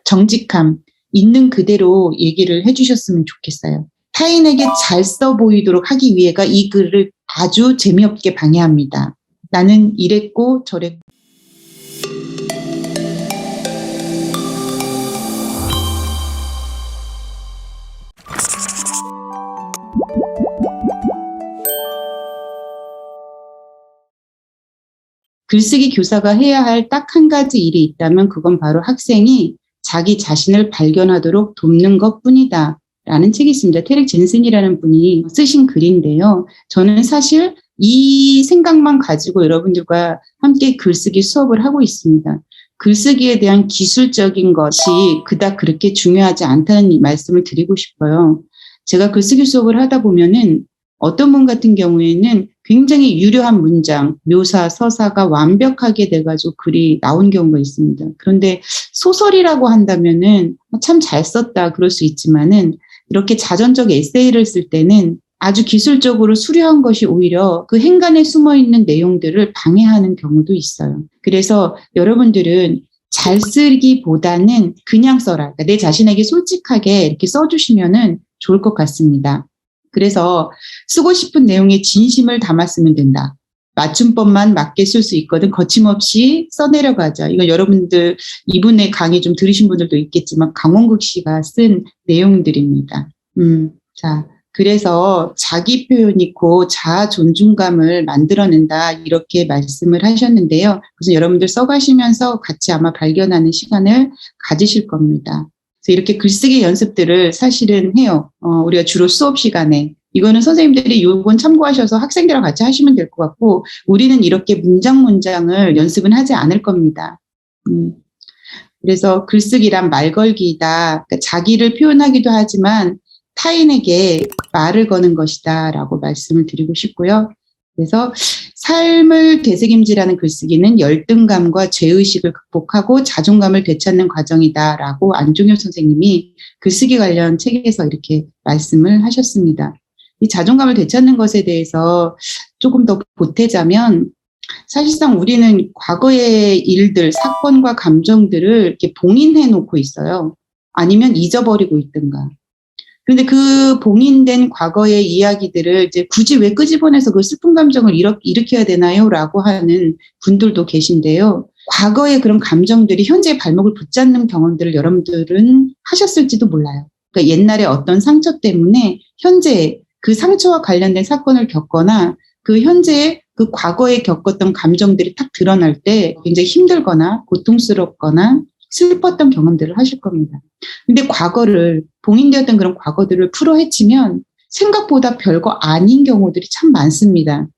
정직함, 있는 그대로 얘기를 해주셨으면 좋겠어요. 타인에게 잘 써 보이도록 하기 위해가 이 글을 아주 재미없게 방해합니다. 나는 이랬고 저랬고. 글쓰기 교사가 해야 할 딱 한 가지 일이 있다면 그건 바로 학생이 자기 자신을 발견하도록 돕는 것뿐이다 라는 책이 있습니다. 테릭 젠슨이라는 분이 쓰신 글인데요. 저는 사실 이 생각만 가지고 여러분들과 함께 글쓰기 수업을 하고 있습니다. 글쓰기에 대한 기술적인 것이 그닥 그렇게 중요하지 않다는 말씀을 드리고 싶어요. 제가 글쓰기 수업을 하다 보면은 어떤 분 같은 경우에는 굉장히 유려한 문장, 묘사, 서사가 완벽하게 돼가지고 글이 나온 경우가 있습니다. 그런데 소설이라고 한다면은 참 잘 썼다 그럴 수 있지만은 이렇게 자전적 에세이를 쓸 때는 아주 기술적으로 수려한 것이 오히려 그 행간에 숨어 있는 내용들을 방해하는 경우도 있어요. 그래서 여러분들은 잘 쓰기보다는 그냥 써라. 그러니까 내 자신에게 솔직하게 이렇게 써주시면은 좋을 것 같습니다. 그래서 쓰고 싶은 내용에 진심을 담았으면 된다. 맞춤법만 맞게 쓸 수 있거든 거침없이 써내려가자. 이거 여러분들 이분의 강의 좀 들으신 분들도 있겠지만 강원국 씨가 쓴 내용들입니다. 자, 그래서 자기 표현 있고 자아 존중감을 만들어낸다 이렇게 말씀을 하셨는데요. 그래서 여러분들 써가시면서 같이 아마 발견하는 시간을 가지실 겁니다. 그래서 이렇게 글쓰기 연습들을 사실은 해요. 우리가 주로 수업 시간에. 이거는 선생님들이 요건 참고하셔서 학생들과 같이 하시면 될 것 같고 우리는 이렇게 문장을 연습은 하지 않을 겁니다. 그래서 글쓰기란 말걸기이다. 그러니까 자기를 표현하기도 하지만 타인에게 말을 거는 것이다 라고 말씀을 드리고 싶고요. 그래서 삶을 되새김질하는 글쓰기는 열등감과 죄의식을 극복하고 자존감을 되찾는 과정이다라고 안종효 선생님이 글쓰기 관련 책에서 이렇게 말씀을 하셨습니다. 이 자존감을 되찾는 것에 대해서 조금 더 보태자면 사실상 우리는 과거의 일들, 사건과 감정들을 이렇게 봉인해 놓고 있어요. 아니면 잊어버리고 있든가. 그런데 그 봉인된 과거의 이야기들을 이제 굳이 왜 끄집어내서 그 슬픈 감정을 일으켜야 되나요? 라고 하는 분들도 계신데요. 과거의 그런 감정들이 현재의 발목을 붙잡는 경험들을 여러분들은 하셨을지도 몰라요. 그러니까 옛날에 어떤 상처 때문에 현재 그 상처와 관련된 사건을 겪거나 그 현재의 그 과거에 겪었던 감정들이 딱 드러날 때 굉장히 힘들거나 고통스럽거나 슬펐던 경험들을 하실 겁니다. 근데 봉인되었던 그런 과거들을 풀어헤치면 생각보다 별거 아닌 경우들이 참 많습니다.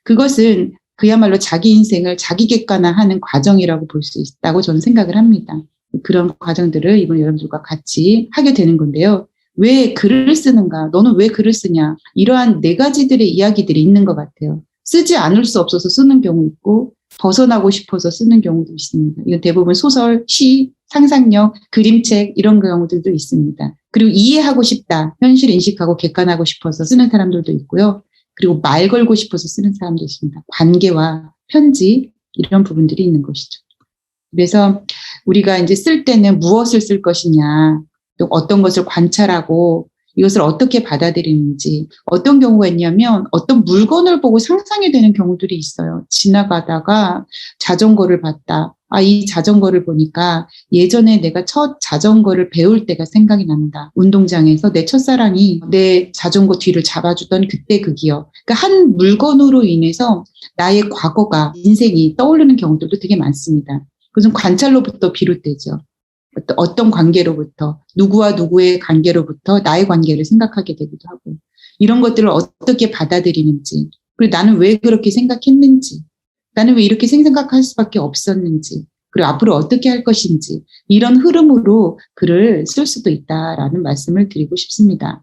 그것은 그야말로 자기 인생을 자기 객관화하는 과정이라고 볼 수 있다고 저는 생각을 합니다. 그런 과정들을 이번 여러분들과 같이 하게 되는 건데요. 왜 글을 쓰는가? 너는 왜 글을 쓰냐? 이러한 네 가지들의 이야기들이 있는 것 같아요. 쓰지 않을 수 없어서 쓰는 경우 있고 벗어나고 싶어서 쓰는 경우도 있습니다. 이건 대부분 소설, 시, 상상력, 그림책 이런 경우들도 있습니다. 그리고 이해하고 싶다, 현실 인식하고 객관하고 싶어서 쓰는 사람들도 있고요. 그리고 말 걸고 싶어서 쓰는 사람도 있습니다. 관계와 편지 이런 부분들이 있는 것이죠. 그래서 우리가 이제 쓸 때는 무엇을 쓸 것이냐, 또 어떤 것을 관찰하고 이것을 어떻게 받아들이는지 어떤 경우가 있냐면 어떤 물건을 보고 상상이 되는 경우들이 있어요. 지나가다가 자전거를 봤다. 이 자전거를 보니까 예전에 내가 첫 자전거를 배울 때가 생각이 난다. 운동장에서 내 첫사랑이 내 자전거 뒤를 잡아주던 그때 그 기억. 그러니까 한 물건으로 인해서 나의 과거가 인생이 떠오르는 경우들도 되게 많습니다. 그것은 관찰로부터 비롯되죠. 어떤 관계로부터 누구와 누구의 관계로부터 나의 관계를 생각하게 되기도 하고 이런 것들을 어떻게 받아들이는지 그리고 나는 왜 그렇게 생각했는지 나는 왜 이렇게 생각할 수밖에 없었는지 그리고 앞으로 어떻게 할 것인지 이런 흐름으로 글을 쓸 수도 있다라는 말씀을 드리고 싶습니다.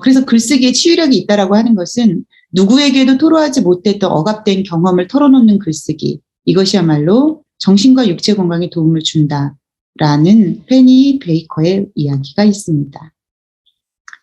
그래서 글쓰기에 치유력이 있다라고 하는 것은 누구에게도 토로하지 못했던 억압된 경험을 털어놓는 글쓰기 이것이야말로 정신과 육체 건강에 도움을 준다. 라는 페니 베이커의 이야기가 있습니다.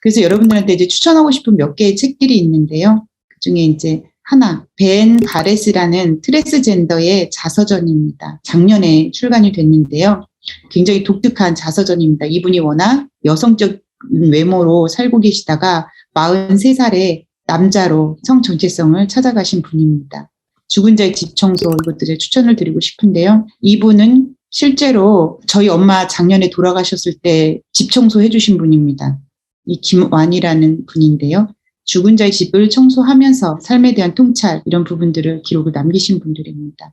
그래서 여러분들한테 이제 추천하고 싶은 몇 개의 책들이 있는데요. 그 중에 이제 하나, 벤 바레스라는 트랜스젠더의 자서전입니다. 작년에 출간이 됐는데요. 굉장히 독특한 자서전입니다. 이분이 워낙 여성적 외모로 살고 계시다가 43살에 남자로 성 정체성을 찾아가신 분입니다. 죽은 자의 집 청소 이것들에 추천을 드리고 싶은데요. 이분은 실제로 저희 엄마 작년에 돌아가셨을 때 집 청소해 주신 분입니다. 이 김완이라는 분인데요. 죽은 자의 집을 청소하면서 삶에 대한 통찰 이런 부분들을 기록을 남기신 분들입니다.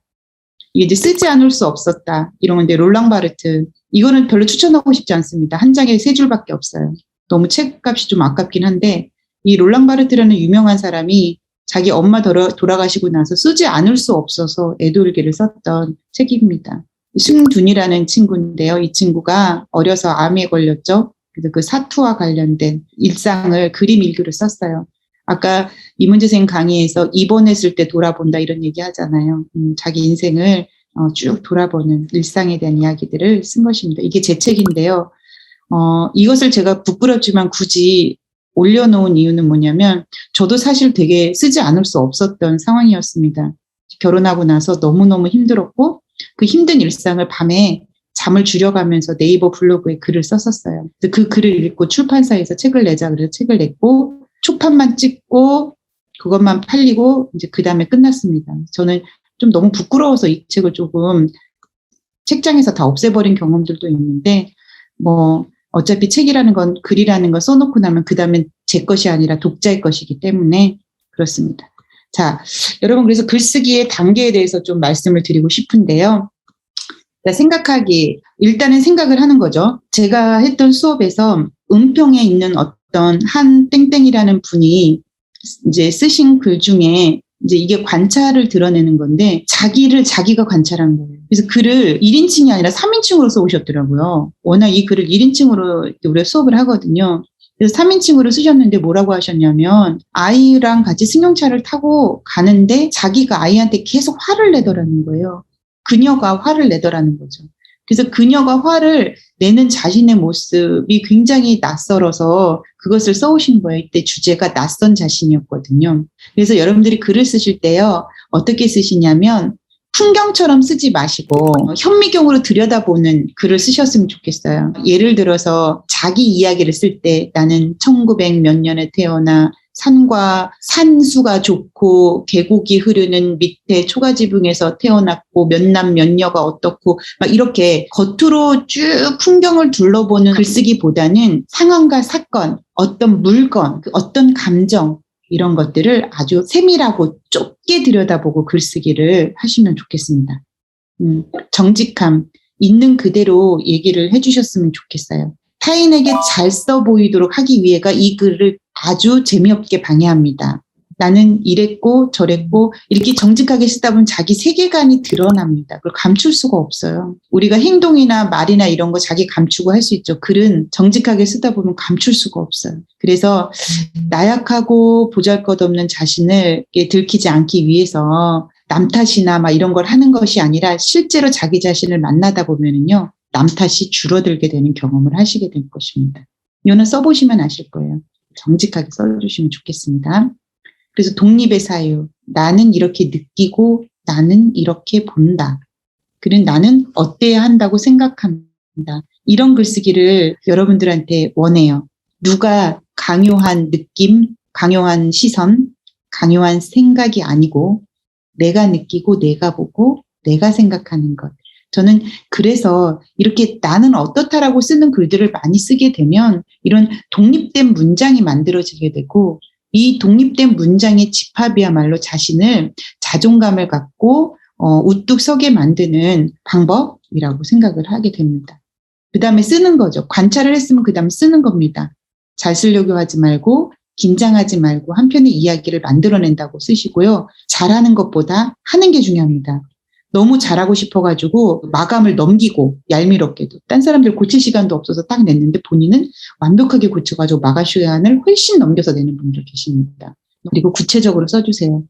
이게 이제 쓰지 않을 수 없었다. 이런 건데 롤랑 바르트 이거는 별로 추천하고 싶지 않습니다. 한 장에 3줄밖에 없어요. 너무 책값이 좀 아깝긴 한데 이 롤랑 바르트라는 유명한 사람이 자기 엄마 돌아가시고 나서 쓰지 않을 수 없어서 애도일기를 썼던 책입니다. 승둔이라는 친구인데요. 이 친구가 어려서 암에 걸렸죠. 그래서 그 사투와 관련된 일상을 그림 일기로 썼어요. 아까 이문재 선생님 강의에서 입원했을 때 돌아본다 이런 얘기 하잖아요. 자기 인생을 쭉 돌아보는 일상에 대한 이야기들을 쓴 것입니다. 이게 제 책인데요. 이것을 제가 부끄럽지만 굳이 올려놓은 이유는 뭐냐면 저도 사실 되게 쓰지 않을 수 없었던 상황이었습니다. 결혼하고 나서 너무너무 힘들었고 그 힘든 일상을 밤에 잠을 줄여가면서 네이버 블로그에 글을 썼었어요. 그 글을 읽고 출판사에서 책을 내자 그래서 책을 냈고 초판만 찍고 그것만 팔리고 이제 그 다음에 끝났습니다. 저는 좀 너무 부끄러워서 이 책을 조금 책장에서 다 없애버린 경험들도 있는데 뭐 어차피 책이라는 건 글이라는 거 써놓고 나면 그 다음엔 제 것이 아니라 독자의 것이기 때문에 그렇습니다. 자, 여러분 그래서 글쓰기의 단계에 대해서 좀 말씀을 드리고 싶은데요. 생각하기, 일단은 생각을 하는 거죠. 제가 했던 수업에서 은평에 있는 어떤 한 땡땡이라는 분이 이제 쓰신 글 중에 이제 이게 관찰을 드러내는 건데 자기를 자기가 관찰한 거예요. 그래서 글을 1인칭이 아니라 3인칭으로 써오셨더라고요. 워낙 이 글을 1인칭으로 우리가 수업을 하거든요. 그래서 3인칭으로 쓰셨는데 뭐라고 하셨냐면 아이랑 같이 승용차를 타고 가는데 자기가 아이한테 계속 화를 내더라는 거예요. 그녀가 화를 내더라는 거죠. 그래서 그녀가 화를 내는 자신의 모습이 굉장히 낯설어서 그것을 써오신 거예요. 이때 주제가 낯선 자신이었거든요. 그래서 여러분들이 글을 쓰실 때요. 어떻게 쓰시냐면 풍경처럼 쓰지 마시고 현미경으로 들여다보는 글을 쓰셨으면 좋겠어요. 예를 들어서 자기 이야기를 쓸 때 나는 1900 몇 년에 태어나 산과 산수가 좋고 계곡이 흐르는 밑에 초가지붕에서 태어났고 몇 남 몇 여가 어떻고 막 이렇게 겉으로 쭉 풍경을 둘러보는 글쓰기보다는 상황과 사건, 어떤 물건, 어떤 감정 이런 것들을 아주 세밀하고 좁게 들여다보고 글쓰기를 하시면 좋겠습니다. 정직함, 있는 그대로 얘기를 해주셨으면 좋겠어요. 타인에게 잘 써 보이도록 하기 위해가 이 글을 아주 재미없게 방해합니다. 나는 이랬고 저랬고 이렇게 정직하게 쓰다 보면 자기 세계관이 드러납니다. 그걸 감출 수가 없어요. 우리가 행동이나 말이나 이런 거 자기 감추고 할 수 있죠. 글은 정직하게 쓰다 보면 감출 수가 없어요. 그래서 나약하고 보잘것없는 자신을 들키지 않기 위해서 남 탓이나 막 이런 걸 하는 것이 아니라 실제로 자기 자신을 만나다 보면은요. 남 탓이 줄어들게 되는 경험을 하시게 될 것입니다. 이거는 써보시면 아실 거예요. 정직하게 써주시면 좋겠습니다. 그래서 독립의 사유, 나는 이렇게 느끼고 나는 이렇게 본다. 그리고 나는 어때야 한다고 생각합니다. 이런 글쓰기를 여러분들한테 원해요. 누가 강요한 느낌, 강요한 시선, 강요한 생각이 아니고 내가 느끼고 내가 보고 내가 생각하는 것. 저는 그래서 이렇게 나는 어떻다라고 쓰는 글들을 많이 쓰게 되면 이런 독립된 문장이 만들어지게 되고 이 독립된 문장의 집합이야말로 자신을 자존감을 갖고 우뚝 서게 만드는 방법이라고 생각을 하게 됩니다. 그 다음에 쓰는 거죠. 관찰을 했으면 그 다음에 쓰는 겁니다. 잘 쓰려고 하지 말고 긴장하지 말고 한 편의 이야기를 만들어낸다고 쓰시고요. 잘하는 것보다 하는 게 중요합니다. 너무 잘하고 싶어가지고 마감을 넘기고 얄미럽게도 딴 사람들 고칠 시간도 없어서 딱 냈는데 본인은 완벽하게 고쳐가지고 마감 시간을 훨씬 넘겨서 내는 분들 계십니다. 그리고 구체적으로 써주세요.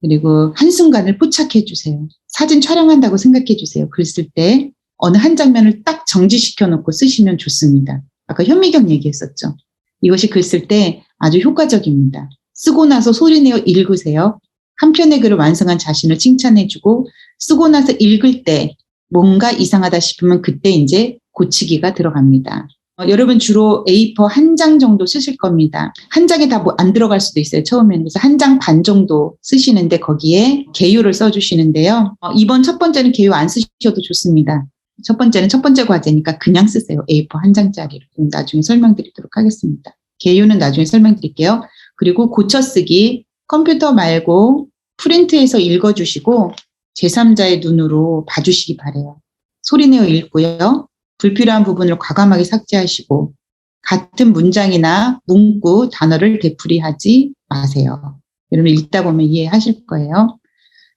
그리고 한순간을 포착해주세요. 사진 촬영한다고 생각해주세요. 글 쓸 때 어느 한 장면을 딱 정지시켜놓고 쓰시면 좋습니다. 아까 현미경 얘기했었죠. 이것이 글 쓸 때 아주 효과적입니다. 쓰고 나서 소리내어 읽으세요. 한 편의 글을 완성한 자신을 칭찬해주고 쓰고 나서 읽을 때 뭔가 이상하다 싶으면 그때 이제 고치기가 들어갑니다. 여러분 주로 A4 한 장 정도 쓰실 겁니다. 한 장에 다 뭐 안 들어갈 수도 있어요, 처음에는. 그래서 한 장 반 정도 쓰시는데 거기에 개요를 써주시는데요. 이번 첫 번째는 개요 안 쓰셔도 좋습니다. 첫 번째는 첫 번째 과제니까 그냥 쓰세요. A4 한 장짜리로. 나중에 설명드리도록 하겠습니다. 개요는 나중에 설명드릴게요. 그리고 고쳐쓰기, 컴퓨터 말고 프린트해서 읽어주시고 제3자의 눈으로 봐주시기 바래요. 소리내어 읽고요. 불필요한 부분을 과감하게 삭제하시고 같은 문장이나 문구, 단어를 되풀이하지 마세요. 여러분 읽다 보면 이해하실 거예요.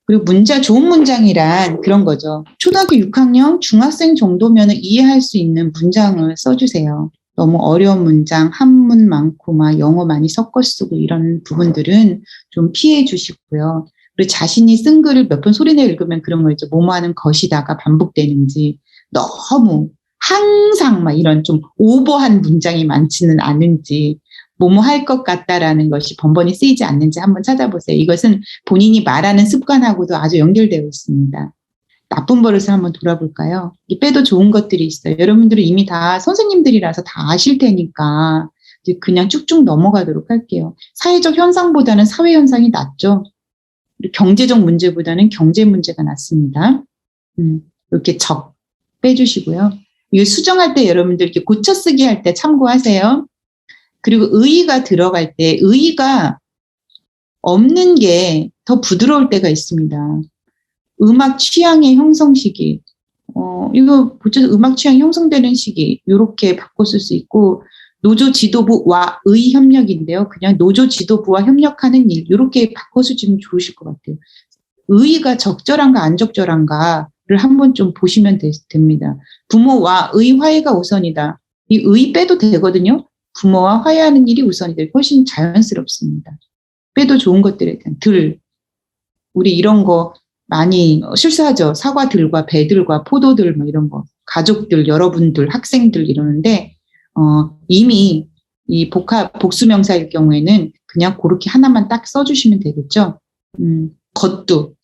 그리고 좋은 문장이란 그런 거죠. 초등학교 6학년, 중학생 정도면 이해할 수 있는 문장을 써주세요. 너무 어려운 문장, 한문 많고 막 영어 많이 섞어 쓰고 이런 부분들은 좀 피해 주시고요. 그리고 자신이 쓴 글을 몇 번 소리내어 읽으면 그런 거 있죠. 뭐뭐 하는 것이다가 반복되는지 너무 항상 막 이런 좀 오버한 문장이 많지는 않은지 뭐뭐 할 것 같다라는 것이 번번이 쓰이지 않는지 한번 찾아보세요. 이것은 본인이 말하는 습관하고도 아주 연결되어 있습니다. 나쁜 버릇을 한번 돌아볼까요? 빼도 좋은 것들이 있어요. 여러분들은 이미 다 선생님들이라서 다 아실 테니까 이제 그냥 쭉쭉 넘어가도록 할게요. 사회적 현상보다는 사회 현상이 낫죠. 경제적 문제보다는 경제 문제가 낫습니다. 이렇게 적 빼주시고요. 이거 수정할 때 여러분들 이렇게 고쳐쓰기 할 때 참고하세요. 그리고 의의가 들어갈 때 의의가 없는 게 더 부드러울 때가 있습니다. 음악 취향의 형성 시기. 이거 고쳐서 음악 취향 형성되는 시기. 이렇게 바꿔 쓸 수 있고 노조 지도부와 의 협력인데요. 그냥 노조 지도부와 협력하는 일. 이렇게 바꿔 쓰시면 좋으실 것 같아요. 의의가 적절한가 안 적절한가를 한번 좀 보시면 됩니다. 부모와 의 화해가 우선이다. 이 의 빼도 되거든요. 부모와 화해하는 일이 우선이다. 훨씬 자연스럽습니다. 빼도 좋은 것들에 대한 우리 이런 거 많이 실수하죠. 사과들과 배들과 포도들 뭐 이런 거. 가족들, 여러분들, 학생들 이러는데 이미 이 복수명사일 경우에는 그냥 그렇게 하나만 딱 써주시면 되겠죠. 것도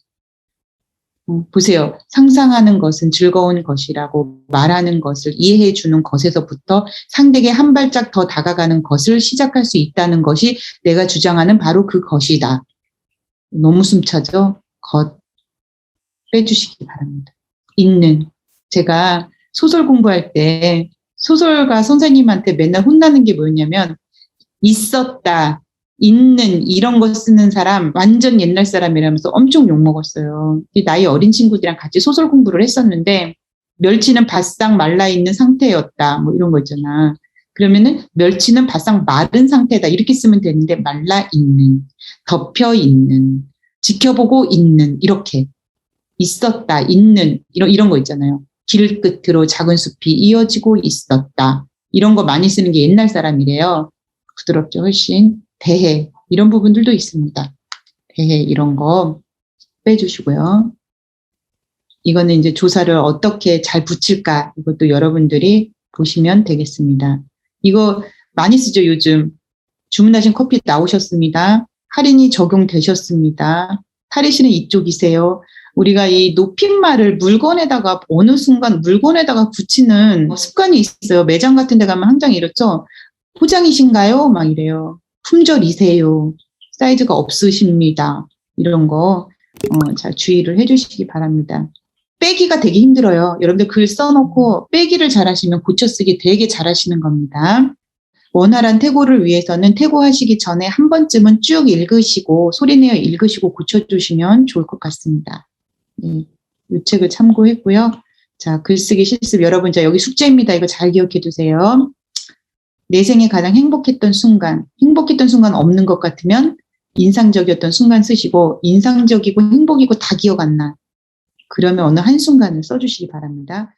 보세요. 상상하는 것은 즐거운 것이라고 말하는 것을 이해해 주는 것에서부터 상대에게 한 발짝 더 다가가는 것을 시작할 수 있다는 것이 내가 주장하는 바로 그 것이다. 너무 숨차죠? 것 빼주시기 바랍니다. 있는. 제가 소설 공부할 때 소설가 선생님한테 맨날 혼나는 게 뭐였냐면 있었다, 있는 이런 거 쓰는 사람 완전 옛날 사람이라면서 엄청 욕먹었어요. 나이 어린 친구들이랑 같이 소설 공부를 했었는데 멸치는 바싹 말라있는 상태였다 뭐 이런 거 있잖아. 그러면은 멸치는 바싹 마른 상태다 이렇게 쓰면 되는데 말라있는, 덮여있는, 지켜보고 있는 이렇게 있었다, 있는 이런 거 있잖아요. 길 끝으로 작은 숲이 이어지고 있었다. 이런 거 많이 쓰는 게 옛날 사람이래요. 부드럽죠, 훨씬. 대해 이런 부분들도 있습니다. 대해 이런 거 빼주시고요. 이거는 이제 조사를 어떻게 잘 붙일까 이것도 여러분들이 보시면 되겠습니다. 이거 많이 쓰죠, 요즘. 주문하신 커피 나오셨습니다. 할인이 적용되셨습니다. 탈의실은 이쪽이세요. 우리가 이 높임말을 물건에다가 어느 순간 물건에다가 붙이는 습관이 있어요. 매장 같은 데 가면 항상 이렇죠. 포장이신가요? 막 이래요. 품절이세요. 사이즈가 없으십니다. 이런 거 잘 주의를 해주시기 바랍니다. 빼기가 되게 힘들어요. 여러분들 글 써놓고 빼기를 잘하시면 고쳐쓰기 되게 잘하시는 겁니다. 원활한 태고를 위해서는 태고하시기 전에 한 번쯤은 쭉 읽으시고 소리내어 읽으시고 고쳐주시면 좋을 것 같습니다. 네, 이 책을 참고했고요. 자, 글쓰기 실습 여러분 여기 숙제입니다. 이거 잘 기억해 두세요. 내 생에 가장 행복했던 순간 없는 것 같으면 인상적이었던 순간 쓰시고 인상적이고 행복이고 다 기억 안 나. 그러면 어느 한순간을 써주시기 바랍니다.